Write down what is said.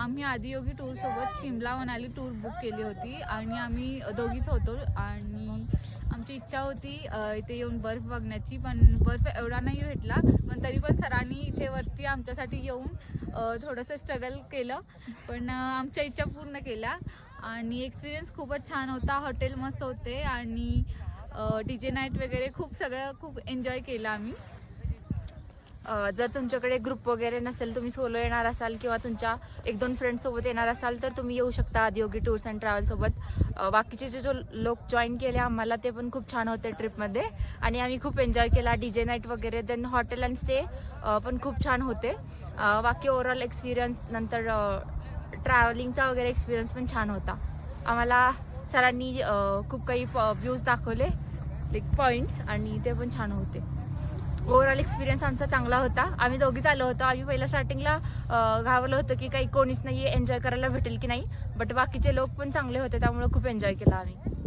आम्ही Adiyogi टूरसोबत Shimla Manali tour book केली होती आणि आम्ही दोघीच होतो आणि आमची इच्छा होती इथे येऊन बर्फ बघण्याची, पण बर्फ एवढा नाही भेटला, पण तरी पण सरांनी इथे वरती आमच्यासाठी येऊन थोडंसं स्ट्रगल केलं, पण आमच्या इच्छा पूर्ण केल्या आणि एक्सपिरियन्स खूपच छान होता. हॉटेल मस्त होते आणि DJ नाईट वगैरे खूप एन्जॉय केलं आम्ही. जर तुमच्याकडे ग्रुप वगैरे नसेल, तुम्ही सोलो येणार असाल किंवा तुमच्या 1-2 फ्रेंड्स सोबत येणार असाल तर तुम्ही येऊ शकता आदियोगी टूर्स अँड ट्रॅव्हल सोबत. बाकीचे जो लोक जॉईन केले आम्हाला ते पण खूप छान होते ट्रिपमध्ये आणि आम्ही खूप एन्जॉय केला. DJ नाईट वगैरे, देन हॉटेल अँड स्टे पण खूप छान होते. बाकी ओव्हरऑल एक्सपिरियन्स नंतर ट्रॅव्हलिंगचा वगैरे एक्सपिरियन्स पण छान होता. आम्हाला सरांनी खूप काही व्ह्यूज दाखवले, लाईक पॉईंट्स, आणि ते पण छान होते. ओव्हरऑल एक्सपिरियन्स आमचा चांगला होता. आम्ही दोघीच आलो होतो. आम्ही पहिल्या स्टार्टिंगला घाबरलो होतो की काही कोणीच नाही, एन्जॉय करायला भेटेल की नाही, बट बाकीचे लोक पण चांगले होते, त्यामुळे खूप एन्जॉय केला आम्ही.